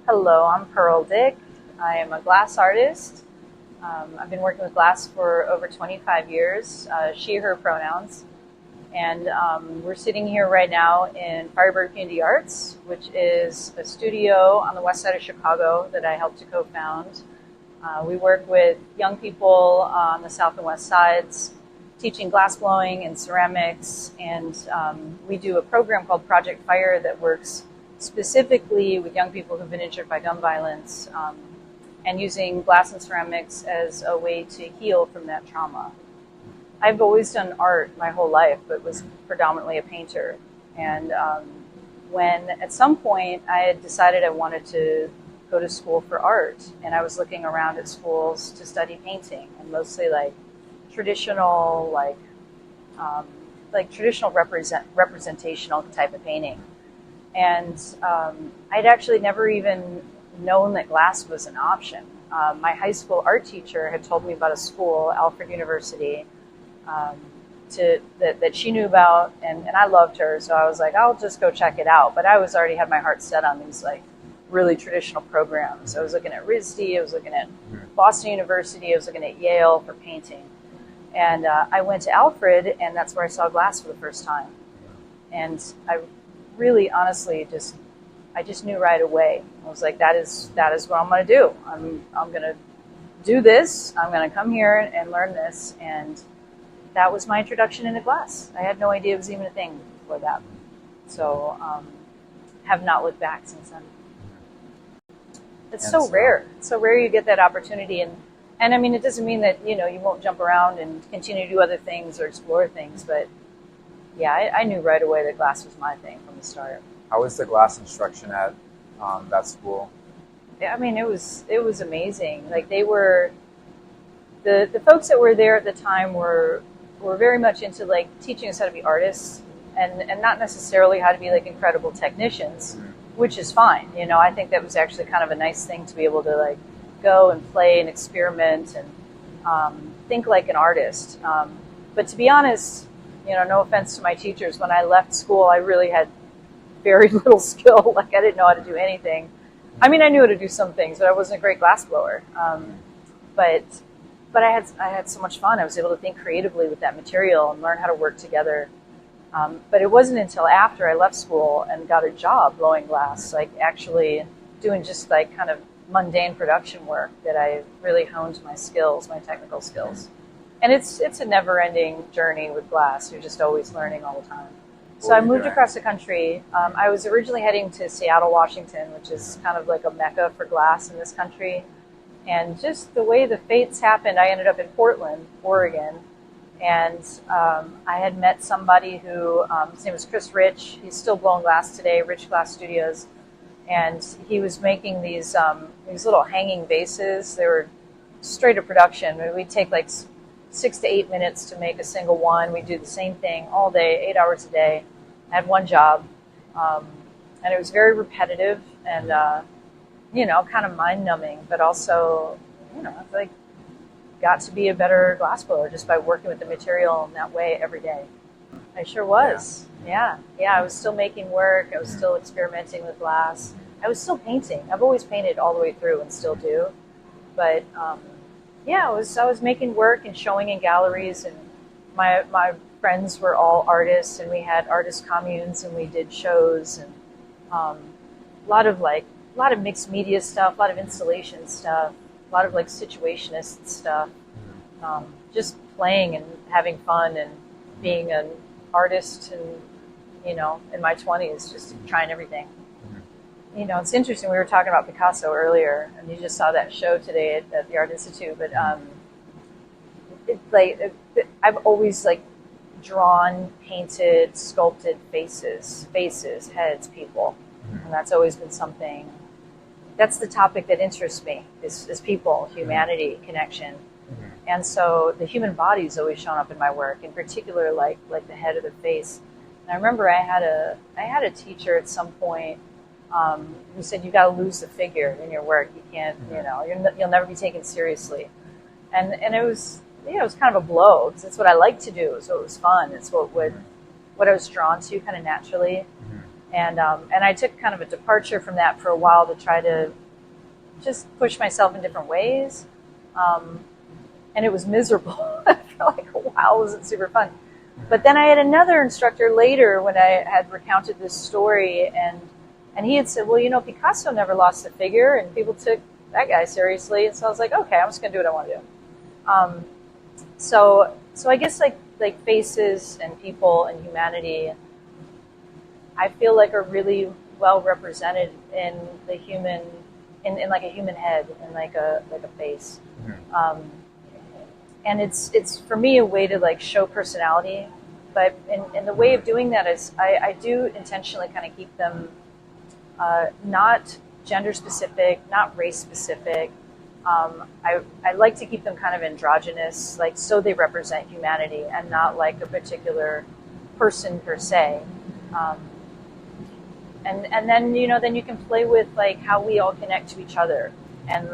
Hello, I'm Pearl Dick. I am a glass artist. I've been working with glass for over 25 years, she, her pronouns. And we're sitting here right now in Firebird Community Arts, which is a studio on the west side of Chicago that I helped to co-found. We work with young people on the south and west sides, teaching glass blowing and ceramics. And we do a program called Project Fire that works specifically with young people who've been injured by gun violence, and using glass and ceramics as a way to heal from that trauma. I've always done art my whole life, but was predominantly a painter. And when at some point I had decided I wanted to go to school for art, and I was looking around at schools to study painting, and mostly like traditional, traditional representational type of painting. And I'd actually never even known that glass was an option. My high school art teacher had told me about a school, Alfred University, that she knew about, and I loved her, so I was like, I'll just go check it out. But I was already had my heart set on these like really traditional programs. I was looking at RISD, I was looking at Boston University, I was looking at Yale for painting. And I went to Alfred, and that's where I saw glass for the first time. And I really honestly I just knew right away. I was like, that is what I'm going to do. I'm going to do this. I'm going to come here and learn this. And that was my introduction into glass. I had no idea it was even a thing before that. So have not looked back since then. It's so rare. It's so rare you get that opportunity. And I mean, it doesn't mean that, you won't jump around and continue to do other things or explore things, but yeah, I knew right away that glass was my thing from the start. How was the glass instruction at that school? Yeah, I mean, it was amazing. Like they were, the folks that were there at the time were very much into like teaching us how to be artists and not necessarily how to be like incredible technicians, which is fine. I think that was actually kind of a nice thing to be able to like go and play and experiment and think like an artist. But to be honest, no offense to my teachers, when I left school, I really had very little skill. Like I didn't know how to do anything. I mean, I knew how to do some things, but I wasn't a great glass blower. But I had so much fun. I was able to think creatively with that material and learn how to work together. But it wasn't until after I left school and got a job blowing glass, like actually doing just like kind of mundane production work, that I really honed my skills, my technical skills. And it's a never-ending journey with glass. You're just always learning all the time. So I moved across the country. I was originally heading to Seattle, Washington, which is kind of like a mecca for glass in this country. And just the way the fates happened, I ended up in Portland, Oregon. And I had met somebody who, his name was Chris Rich. He's still blowing glass today, Rich Glass Studios. And he was making these little hanging vases. They were straight to production. We'd take like 6 to 8 minutes to make a single one. We'd do the same thing all day, 8 hours a day. I had one job. And it was very repetitive and, kind of mind-numbing, but also, I got to be a better glassblower just by working with the material in that way every day. I sure was. Yeah. I was still making work. I was still experimenting with glass. I was still painting. I've always painted all the way through and still do. But I was making work and showing in galleries, and my friends were all artists, and we had artist communes, and we did shows, and a lot of mixed media stuff, a lot of installation stuff, a lot of like situationist stuff, just playing and having fun and being an artist, and in my 20s, just trying everything. It's interesting. We were talking about Picasso earlier, and you just saw that show today at the Art Institute. But I've always like drawn, painted, sculpted faces, heads, people, and that's always been something. That's the topic that interests me: is people, humanity, connection. And so the human body's always shown up in my work, in particular, like the head of the face. And I remember I had a teacher at some point who said, you got to lose the figure in your work. You can't, you'll never be taken seriously. And it was kind of a blow, because it's what I like to do. So it was fun. It's what I was drawn to kind of naturally. And I took kind of a departure from that for a while to try to just push myself in different ways. And it was miserable. I felt like, wow, wasn't super fun. But then I had another instructor later when I had recounted this story, and he had said, well, you know, Picasso never lost a figure, and people took that guy seriously. And so I was like, okay, I'm just going to do what I want to do. So I guess like faces and people and humanity, I feel like are really well represented in the human, in like a human head and like a face. Mm-hmm. And it's for me a way to like show personality, but in the way of doing that is I do intentionally kind of keep them not gender specific, not race specific. I like to keep them kind of androgynous, like so they represent humanity and not like a particular person per se. And then then you can play with like how we all connect to each other, and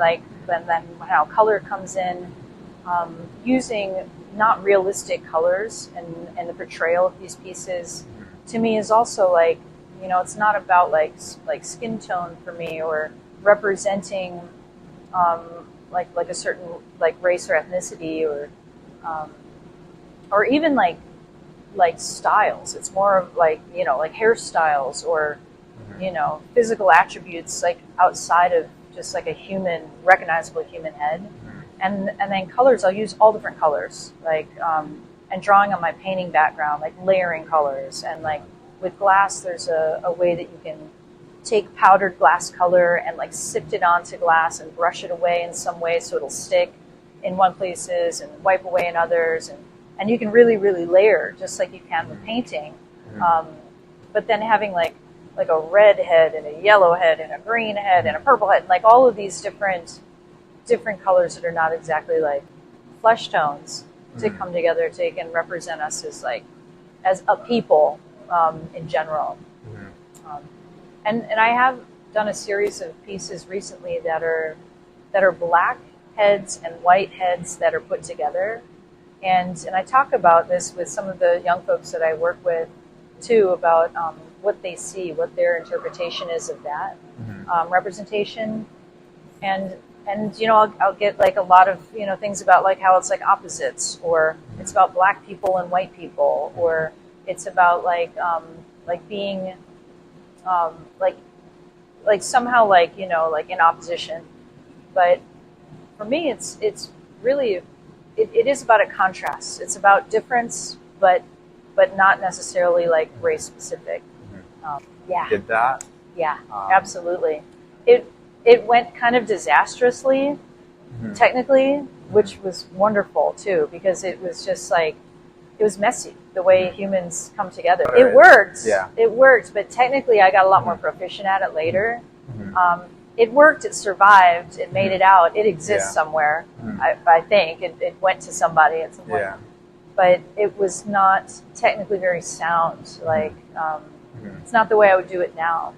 then how color comes in, using not realistic colors and the portrayal of these pieces to me is also like it's not about like skin tone for me or representing like a certain like race or ethnicity or even like styles. It's more of like like hairstyles or physical attributes like outside of just like a human recognizable human head. And then colors, I'll use all different colors, like and drawing on my painting background, like layering colors. And like with glass, there's a way that you can take powdered glass color and like sift it onto glass and brush it away in some way so it'll stick in one places and wipe away in others. And you can really, really layer just like you can with painting. But then having like a red head and a yellow head and a green head and a purple head, and like all of these different colors that are not exactly like flesh tones to come together to again represent us as a people in general. And I have done a series of pieces recently that are black heads and white heads that are put together. And I talk about this with some of the young folks that I work with too, about what they see, what their interpretation is of that representation. And I'll get like a lot of things about like how it's like opposites, or it's about black people and white people, or it's about like being like somehow like like in opposition. But for me, it's really it is about a contrast. It's about difference, but not necessarily like race specific. Yeah. Did that? Yeah, absolutely. It went kind of disastrously, technically, which was wonderful too, because it was just like, it was messy the way humans come together. Right. It worked. Yeah. It worked, but technically I got a lot more proficient at it later. It worked, it survived, it made it out, it exists somewhere, I think. It went to somebody at some point. Yeah. But it was not technically very sound. Like, it's not the way I would do it now.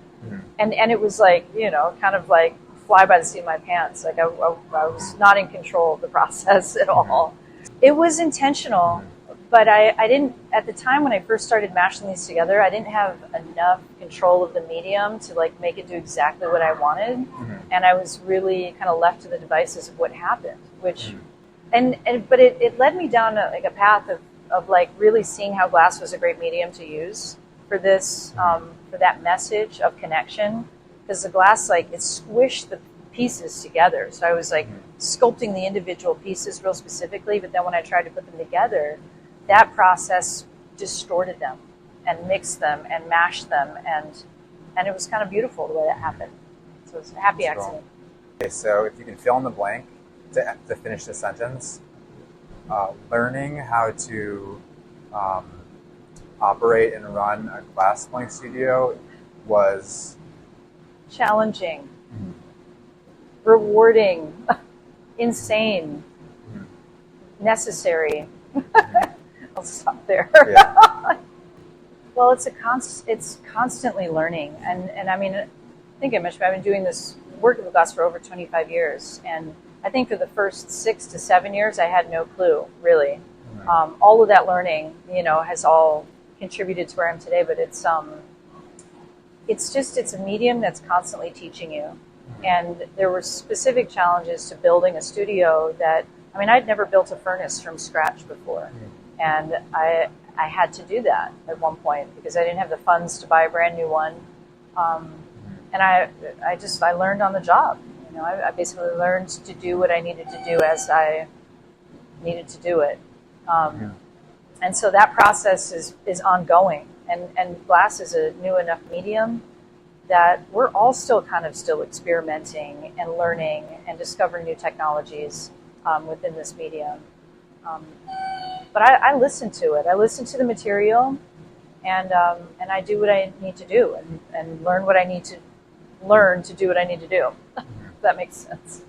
And it was like, kind of like fly by the seat of my pants. Like I was not in control of the process at all. It was intentional, but I didn't, at the time when I first started mashing these together, I didn't have enough control of the medium to like make it do exactly what I wanted. And I was really kind of left to the devices of what happened, which, but it led me down a path of like really seeing how glass was a great medium to use for this, for that message of connection, because the glass, like, it squished the pieces together. So I was like sculpting the individual pieces real specifically, but then when I tried to put them together, that process distorted them and mixed them and mashed them, and it was kind of beautiful the way that happened. So it was a happy accident. Okay, so if you can fill in the blank to finish the sentence, learning how to operate and run a glass blowing studio was challenging, rewarding, insane, necessary. I'll stop there. Yeah. Well, it's constantly learning, and I mean, I think I mentioned I've been doing this work with glass for over 25 years, and I think for the first 6 to 7 years I had no clue really. All of that learning, has all contributed to where I am today, but it's a medium that's constantly teaching you. And there were specific challenges to building a studio that, I mean, I'd never built a furnace from scratch before. And I had to do that at one point because I didn't have the funds to buy a brand new one. And I learned on the job. You know, I basically learned to do what I needed to do as I needed to do it. And so that process is ongoing. And glass is a new enough medium that we're all still experimenting and learning and discovering new technologies within this medium. But I listen to it. I listen to the material, and I do what I need to do and learn what I need to learn to do what I need to do. If that makes sense.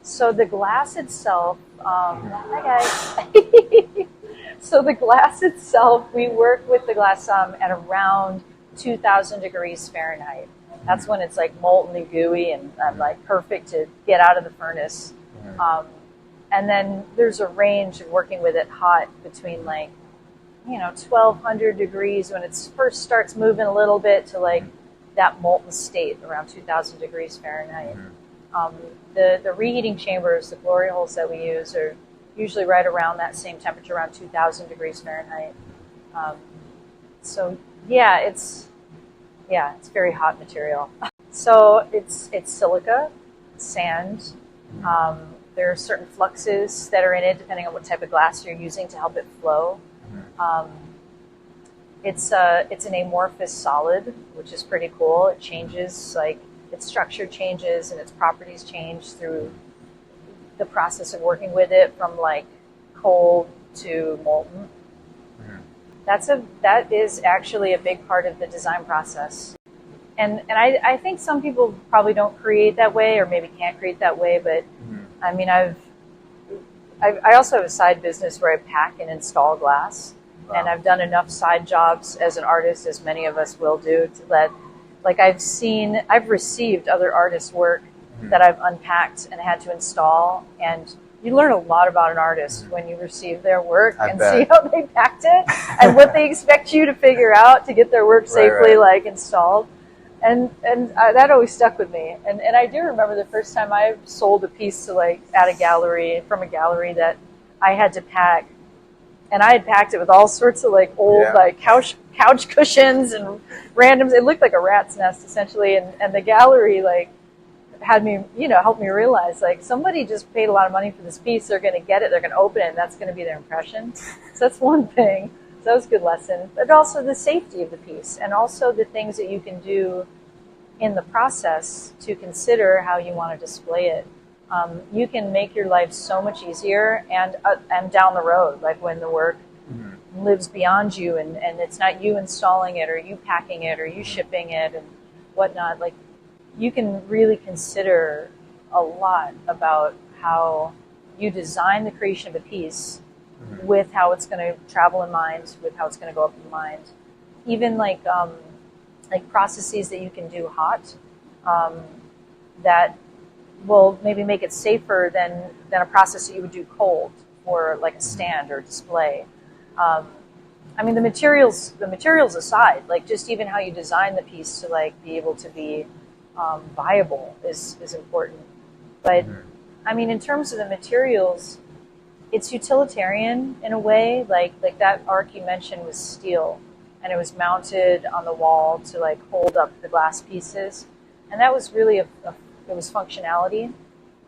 So the glass itself, hi guys. So the glass itself, we work with the glass at around 2,000 degrees Fahrenheit. That's when it's like molten and gooey and like perfect to get out of the furnace. And then there's a range of working with it hot between 1,200 degrees when it first starts moving a little bit to like that molten state around 2,000 degrees Fahrenheit. The reheating chambers, the glory holes that we use are usually right around that same temperature, around 2,000 degrees Fahrenheit. So yeah, it's very hot material. So it's silica, sand. There are certain fluxes that are in it depending on what type of glass you're using to help it flow. It's an amorphous solid, which is pretty cool. It changes, like its structure changes and its properties change through the process of working with it from like cold to molten. That is actually a big part of the design process. And I think some people probably don't create that way or maybe can't create that way, but I mean, I also have a side business where I pack and install glass. Wow. And I've done enough side jobs as an artist, as many of us will do, that like I've received other artists' work that I've unpacked and had to install, and you learn a lot about an artist when you receive their work and see how they packed it and what they expect you to figure out to get their work safely like installed. And that always stuck with me. And I do remember the first time I sold a piece to from a gallery that I had to pack. And I had packed it with all sorts of like old couch cushions and randoms. It looked like a rat's nest essentially. And the gallery had me, helped me realize somebody just paid a lot of money for this piece. They're going to get it. They're going to open it, and that's going to be their impression. So that's one thing. So that was a good lesson. But also the safety of the piece, and also the things that you can do in the process to consider how you want to display it. You can make your life so much easier, and down the road, like when the work lives beyond you, and it's not you installing it or you packing it or you shipping it and whatnot. Like, you can really consider a lot about how you design the creation of a piece with how it's going to travel in mind, with how it's going to go up in mind. Even like processes that you can do hot that will maybe make it safer than a process that you would do cold for like a stand or display. I mean, the materials aside, like just even how you design the piece to like be able to be viable is important. But I mean, in terms of the materials, it's utilitarian in a way. Like that arc you mentioned was steel, and it was mounted on the wall to like hold up the glass pieces, and that was really it was functionality.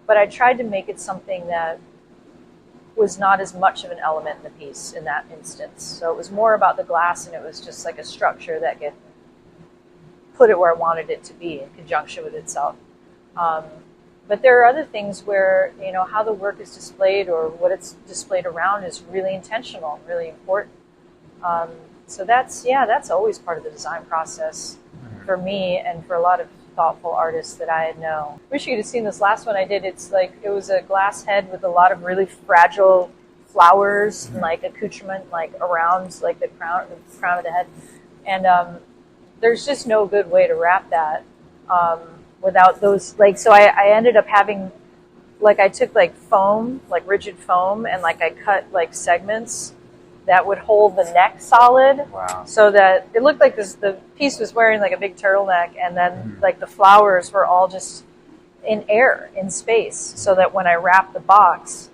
But I tried to make it something that was not as much of an element in the piece in that instance. So it was more about the glass, and it was just like a structure that could put it where I wanted it to be in conjunction with itself. But there are other things where, how the work is displayed or what it's displayed around is really intentional, really important. So that's always part of the design process for me and for a lot of thoughtful artists that I know. Wish you could have seen this last one I did. It was a glass head with a lot of really fragile flowers and like accoutrement like around like the crown of the head. And there's just no good way to wrap that without those, so I ended up having, I took foam, rigid foam, and I cut segments that would hold the neck solid. Wow. So that it looked like the piece was wearing like a big turtleneck, and then like the flowers were all just in air, in space, so that when I wrapped the box,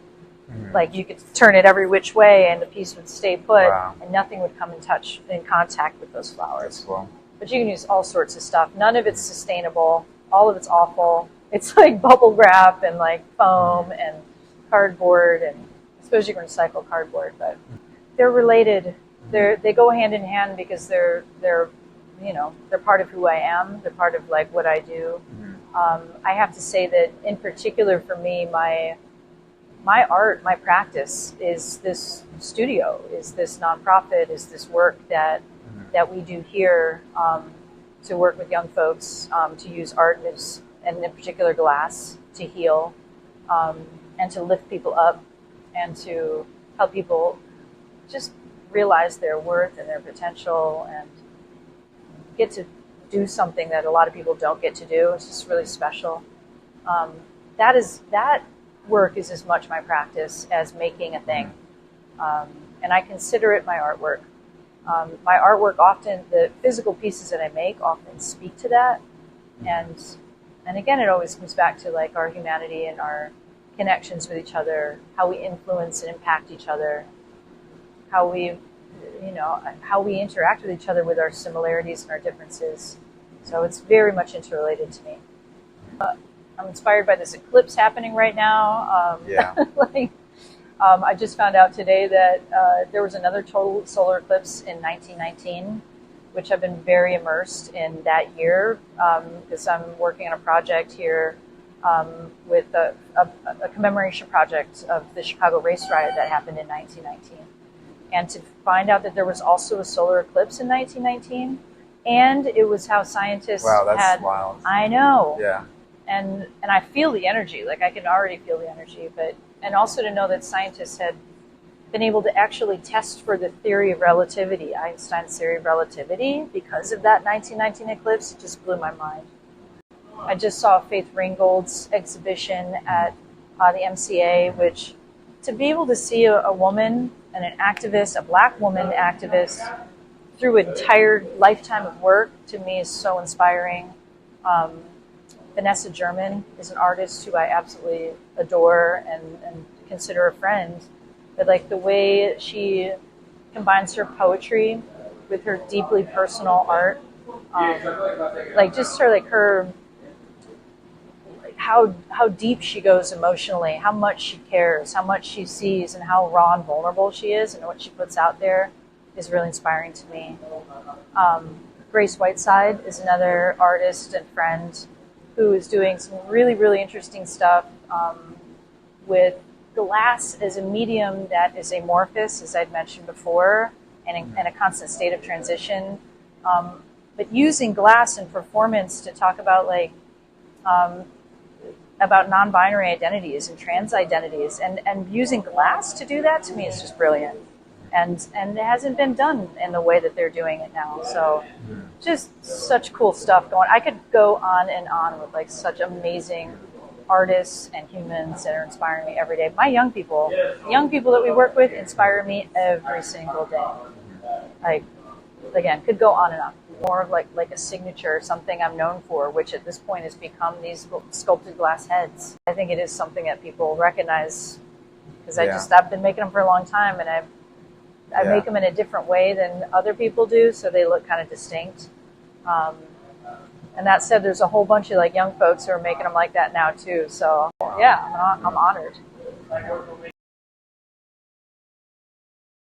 like you could turn it every which way and the piece would stay put. Wow. And nothing would come in contact with those flowers. That's cool. But you can use all sorts of stuff. None of it's sustainable. All of it's awful. It's like bubble wrap and like foam and cardboard, and I suppose you can recycle cardboard, but they're related. They go hand in hand because they're part of who I am. They're part of like what I do. I have to say that in particular for me, my art, my practice is this studio, is this nonprofit, is this work that we do here, to work with young folks, to use art and in particular glass to heal, and to lift people up and to help people just realize their worth and their potential and get to do something that a lot of people don't get to do. It's just really special. That work is as much my practice as making a thing. And I consider it my artwork. My artwork often, the physical pieces that I make often speak to that. And again, it always comes back to like our humanity and our connections with each other, how we influence and impact each other, how we interact with each other with our similarities and our differences. So it's very much interrelated to me. I'm inspired by this eclipse happening right now. I just found out today that there was another total solar eclipse in 1919, which I've been very immersed in that year because I'm working on a project here with a commemoration project of the Chicago race riot that happened in 1919. And to find out that there was also a solar eclipse in 1919, and it was how scientists that's wild. I know. Yeah. And I feel the energy, like I can already feel the energy, and also to know that scientists had been able to actually test for the theory of relativity, Einstein's theory of relativity, because of that 1919 eclipse, it just blew my mind. I just saw Faith Ringgold's exhibition at the MCA, which to be able to see a woman and an activist, a black woman activist, through an entire lifetime of work, to me is so inspiring. Vanessa German is an artist who I absolutely adore and consider a friend. But like the way she combines her poetry with her deeply personal art, how deep she goes emotionally, how much she cares, how much she sees, and how raw and vulnerable she is, and what she puts out there is really inspiring to me. Grace Whiteside is another artist and friend who is doing some really, really interesting stuff with glass as a medium that is amorphous, as I'd mentioned before, and in a constant state of transition. But using glass in performance to talk about about non-binary identities and trans identities, and using glass to do that, to me is just brilliant. And it hasn't been done in the way that they're doing it now. So just such cool stuff going. I could go on and on with like such amazing artists and humans that are inspiring me every day. My young people, the young people that we work with inspire me every single day. Like, again, could go on and on. More of like a signature, something I'm known for, which at this point has become these sculpted glass heads. I think it is something that people recognize because I've been making them for a long time, and I make them in a different way than other people do, so they look kind of distinct. And that said, there's a whole bunch of like young folks who are making them like that now too. So yeah, I'm honored.